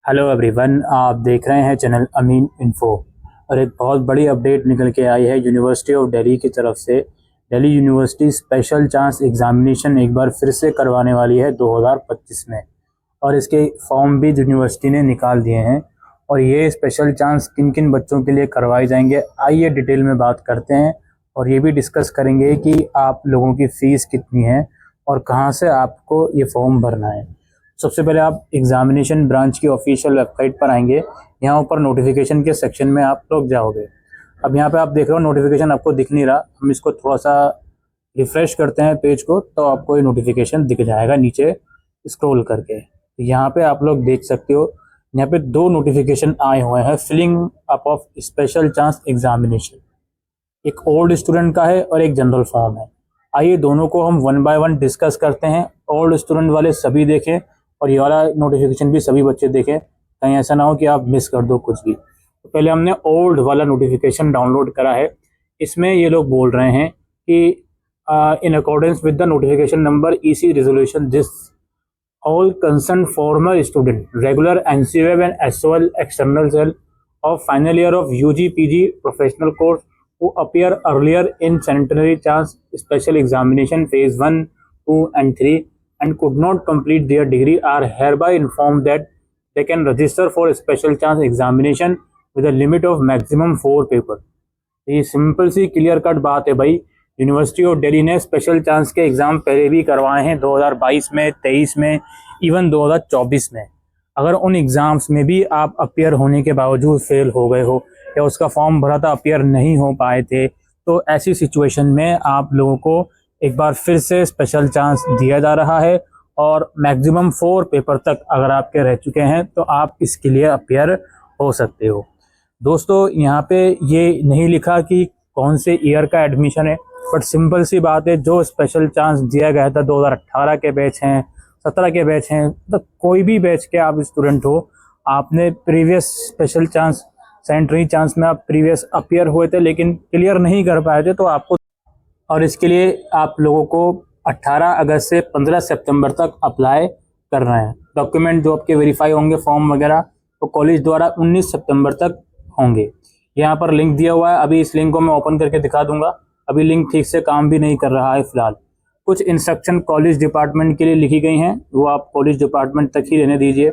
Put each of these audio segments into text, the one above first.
Hello everyone, आप देख रहे हैं चैनल अमीन इन्फो। और एक बहुत बड़ी अपडेट निकल के आई है यूनिवर्सिटी ऑफ दिल्ली की तरफ से। Delhi university special chance examination एक बार फिर से करवाने वाली है 2025 में। और इसके फॉर्म भी यूनिवर्सिटी ने निकाल दिए हैं। और ये स्पेशल चांस किन किन बच्चों के लिए करवाए जाएंगे, आइए डिटेल में बात करते हैं। और ये भी डिस्कस करेंगे कि आप लोगों की फ़ीस कितनी है और कहाँ से आपको ये फॉर्म भरना है। सबसे पहले आप एग्जामिनेशन ब्रांच की ऑफिशियल वेबसाइट पर आएंगे। यहाँ ऊपर नोटिफिकेशन के सेक्शन में आप लोग जाओगे। अब यहाँ पे आप देख रहे हो नोटिफिकेशन आपको दिख नहीं रहा, हम इसको थोड़ा सा रिफ्रेश करते हैं पेज को, तो आपको ये नोटिफिकेशन दिख जाएगा नीचे स्क्रॉल करके। यहाँ पे आप लोग देख सकते हो, यहाँ पे दो नोटिफिकेशन आए हुए हैं filling up of special chance examination. एक ओल्ड स्टूडेंट का है और एक जनरल फॉर्म है। आइए दोनों को हम वन बाय वन डिस्कस करते हैं। ओल्ड स्टूडेंट वाले सभी देखें और ये वाला नोटिफिकेशन भी सभी बच्चे देखें, कहीं ऐसा ना हो कि आप मिस कर दो कुछ भी। तो पहले हमने ओल्ड वाला नोटिफिकेशन डाउनलोड करा है। इसमें ये लोग बोल रहे हैं कि in accordance with the notification number EC resolution this all concerned former student, regular NCWeb and SOL external cell of final year of UG PG professional course who appear earlier in centenary chance special examination phase 1, 2 and 3 and could not complete their degree are hereby informed that they can register for special chance examination with a limit of maximum 4 paper. ये simple सी clear cut बात है भाई। University of Delhi ने special chance के exam पहले भी करवाए हैं 2022 में, 23 में, इवन 2024 में। अगर उन एग्ज़ाम्स में भी आप अपियर होने के बावजूद फेल हो गए हो या उसका फॉर्म भरा था अपियर नहीं हो पाए थे, तो ऐसी सिचुएशन में आप लोगों को एक बार फिर से स्पेशल चांस दिया जा रहा है। और मैक्सिमम 4 पेपर तक अगर आपके रह चुके हैं तो आप इसके लिए अपियर हो सकते हो। दोस्तों यहाँ पे ये नहीं लिखा कि कौन से ईयर का एडमिशन है, बट सिंपल सी बात है, जो स्पेशल चांस दिया गया था 2018 के बैच हैं, 17 के बैच हैं, तो कोई भी बैच के आप स्टूडेंट हो, आपने प्रीवियस स्पेशल चांस सेंट्री चांस में आप प्रीवियस अपियर हुए थे लेकिन क्लियर नहीं कर पाए थे, तो आपको और इसके लिए आप लोगों को 18 अगस्त से 15 सितंबर तक अप्लाई करना है। डॉक्यूमेंट जो आपके वेरीफाई होंगे फॉर्म वगैरह, तो कॉलेज द्वारा 19 सितंबर तक होंगे। यहाँ पर लिंक दिया हुआ है, अभी इस लिंक को मैं ओपन करके दिखा दूंगा। अभी लिंक ठीक से काम भी नहीं कर रहा है फिलहाल। कुछ इंस्ट्रक्शन कॉलेज डिपार्टमेंट के लिए लिखी गई हैं, वो आप कॉलेज डिपार्टमेंट तक ही रहने दीजिए।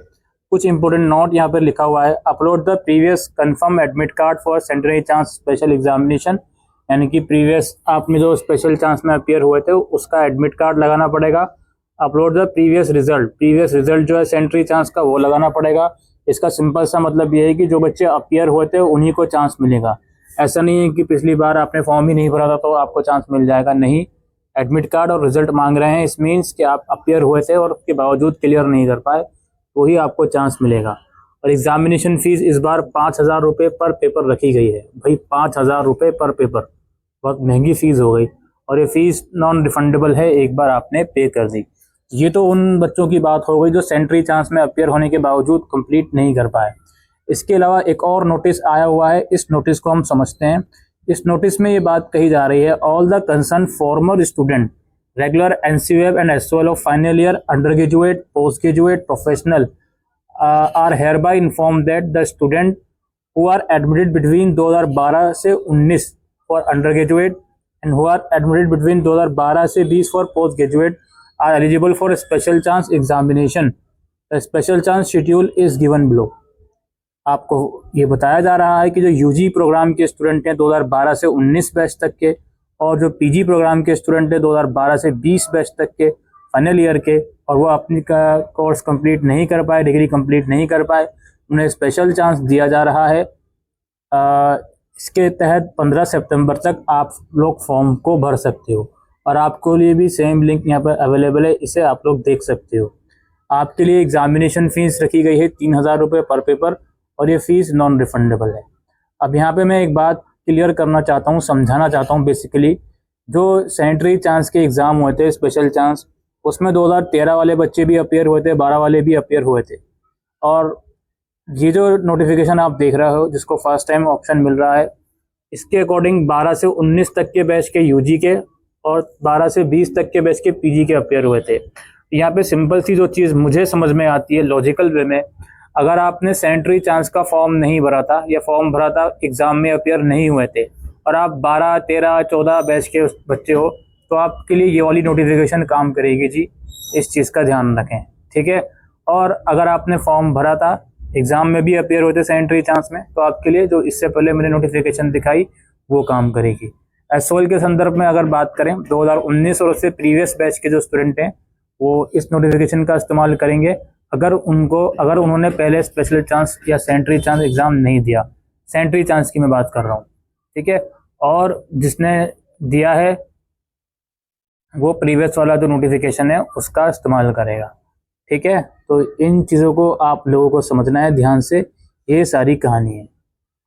कुछ इंपॉर्टेंट नोट यहाँ पर लिखा हुआ है, upload the previous confirm admit card for central chance special examination. यानी कि प्रीवियस आपने जो स्पेशल चांस में अपियर हुए थे उसका एडमिट कार्ड लगाना पड़ेगा। अपलोड द प्रीवियस रिजल्ट जो है सेंट्री चांस का वो लगाना पड़ेगा। इसका सिंपल सा मतलब ये है कि जो बच्चे अपियर हुए थे उन्हीं को चांस मिलेगा। ऐसा नहीं है कि पिछली बार आपने फॉर्म ही नहीं भरा था तो आपको चांस मिल जाएगा, नहीं। एडमिट कार्ड और रिजल्ट मांग रहे हैं, इस मीन्स कि आप अपियर हुए थे और उसके बावजूद क्लियर नहीं कर पाए, तो ही आपको चांस मिलेगा। और एग्जामिनेशन फीस इस बार 5,000 रुपये पर पेपर रखी गई है। भाई 5,000 रुपये पर पेपर, बहुत महंगी फीस हो गई। और ये फीस नॉन रिफंडेबल है, एक बार आपने पे कर दी। ये तो उन बच्चों की बात हो गई जो सेंट्री चांस में अपियर होने के बावजूद कंप्लीट नहीं कर पाए। इसके अलावा एक और नोटिस आया हुआ है, इस नोटिस को हम समझते हैं। इस नोटिस में ये बात कही जा रही है, all the concern former student regular NCWeb and SOL of final year under graduate post graduate professional are hereby inform that the student who are admitted between 2012 से 19 for under graduate and who are admitted between 2012 से 20 for post graduate are eligible for a special chance examination. The special chance schedule is given below. आपको ये बताया जा रहा है कि जो UG प्रोग्राम के स्टूडेंट हैं 2012 से 19 बैच तक के, और जो PG प्रोग्राम के स्टूडेंट हैं 2012 से 20 बैच तक के फाइनल ईयर के, और वो अपनी का कोर्स कंप्लीट नहीं कर पाए, डिग्री कंप्लीट नहीं कर पाए, उन्हें स्पेशल चांस दिया जा रहा है। इसके तहत 15 सितंबर तक आप लोग फॉर्म को भर सकते हो। और आपको लिए भी सेम लिंक यहाँ पर अवेलेबल है, इसे आप लोग देख सकते हो। आपके लिए एग्जामिनेशन फीस रखी गई है 3,000 रुपये पर पेपर, और ये फीस नॉन रिफंडेबल है। अब यहाँ पे मैं एक बात क्लियर करना चाहता हूँ, समझाना चाहता हूँ। बेसिकली जो सेंट्री चांस के एग्ज़ाम हुए थे स्पेशल चांस, उसमें 2013 वाले बच्चे भी अपियर हुए थे, 12 वाले भी अपियर हुए थे। और ये जो नोटिफिकेशन आप देख रहे हो जिसको फर्स्ट टाइम ऑप्शन मिल रहा है, इसके अकॉर्डिंग 12 से 19 तक के बैच के UG के और 12 से 20 तक के बैच के PG के अपेयर हुए थे। यहाँ पे सिंपल सी जो चीज़ मुझे समझ में आती है लॉजिकल वे में, अगर आपने सैनिटरी चांस का फॉर्म नहीं भरा था या फॉर्म भरा था एग्ज़ाम में अपियर नहीं हुए थे और आप 12, 13, 14 बैच के बच्चे हो, तो आपके लिए ये वाली नोटिफिकेशन काम करेगी जी। इस चीज़ का ध्यान रखें, ठीक है। और अगर आपने फॉर्म भरा था, एग्ज़ाम में भी अपियर होते सैनिटरी चांस में, तो आपके लिए जो इससे पहले मैंने नोटिफिकेशन दिखाई वो काम करेगी। एसओएल के संदर्भ में अगर बात करें 2019 और उससे प्रीवियस बैच के जो स्टूडेंट हैं वो इस नोटिफिकेशन का इस्तेमाल करेंगे अगर उन्होंने पहले स्पेशल चांस या सैनिटरी चांस एग्ज़ाम नहीं दिया। सैनिटरी चांस की मैं बात कर रहा हूँ, ठीक है। और जिसने दिया है वो प्रीवियस वाला जो नोटिफिकेशन है उसका इस्तेमाल करेगा, ठीक है। तो इन चीज़ों को आप लोगों को समझना है ध्यान से, ये सारी कहानी है।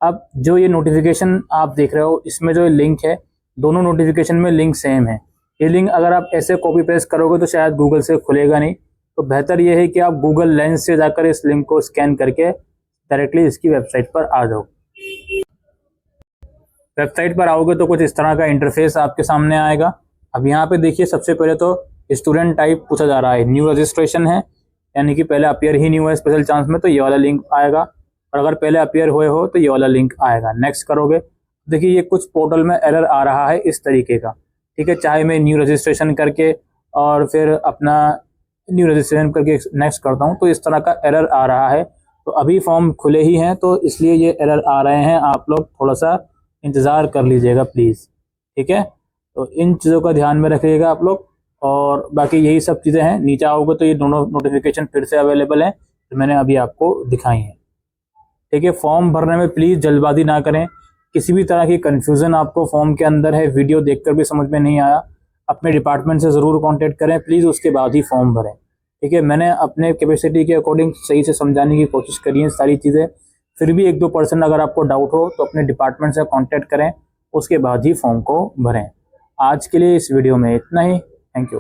अब जो ये नोटिफिकेशन आप देख रहे हो इसमें जो लिंक है, दोनों नोटिफिकेशन में लिंक सेम है। ये लिंक अगर आप ऐसे कॉपी पेस्ट करोगे तो शायद गूगल से खुलेगा नहीं, तो बेहतर ये है कि आप गूगल लेंस से जाकर इस लिंक को स्कैन करके डायरेक्टली इसकी वेबसाइट पर आ जाओ। वेबसाइट पर आओगे तो कुछ इस तरह का इंटरफेस आपके सामने आएगा। अब यहाँ पे देखिए, सबसे पहले तो स्टूडेंट टाइप पूछा जा रहा है, न्यू रजिस्ट्रेशन है, यानी कि पहले अपियर ही नहीं हुआ है स्पेशल चांस में, तो ये वाला लिंक आएगा। और अगर पहले अपियर हुए हो तो ये वाला लिंक आएगा। नेक्स्ट करोगे, देखिए ये कुछ पोर्टल में एरर आ रहा है इस तरीके का, ठीक है। चाहे मैं न्यू रजिस्ट्रेशन करके और फिर अपना न्यू रजिस्ट्रेशन करके नेक्स्ट करता हूँ तो इस तरह का एरर आ रहा है। तो अभी फॉर्म खुले ही हैं तो इसलिए ये एरर आ रहे हैं, आप लोग थोड़ा सा इंतज़ार कर लीजिएगा प्लीज़, ठीक है। तो इन चीज़ों का ध्यान में रखिएगा आप लोग। और बाकी यही सब चीज़ें हैं। नीचे आओगे तो ये दोनों नोटिफिकेशन फिर से अवेलेबल हैं तो मैंने अभी आपको दिखाई हैं, ठीक है। फॉर्म भरने में प्लीज़ जल्दबाजी ना करें। किसी भी तरह की कन्फ्यूज़न आपको फॉर्म के अंदर है, वीडियो देखकर भी समझ में नहीं आया, अपने डिपार्टमेंट से ज़रूर कांटेक्ट करें प्लीज़, उसके बाद ही फॉर्म भरें, ठीक है। मैंने अपने कैपेसिटी के अकॉर्डिंग सही से समझाने की कोशिश करी है सारी चीज़ें। फिर भी 1-2% अगर आपको डाउट हो तो अपने डिपार्टमेंट से कांटेक्ट करें, उसके बाद ही फॉर्म को भरें। आज के लिए इस वीडियो में इतना ही। Thank you.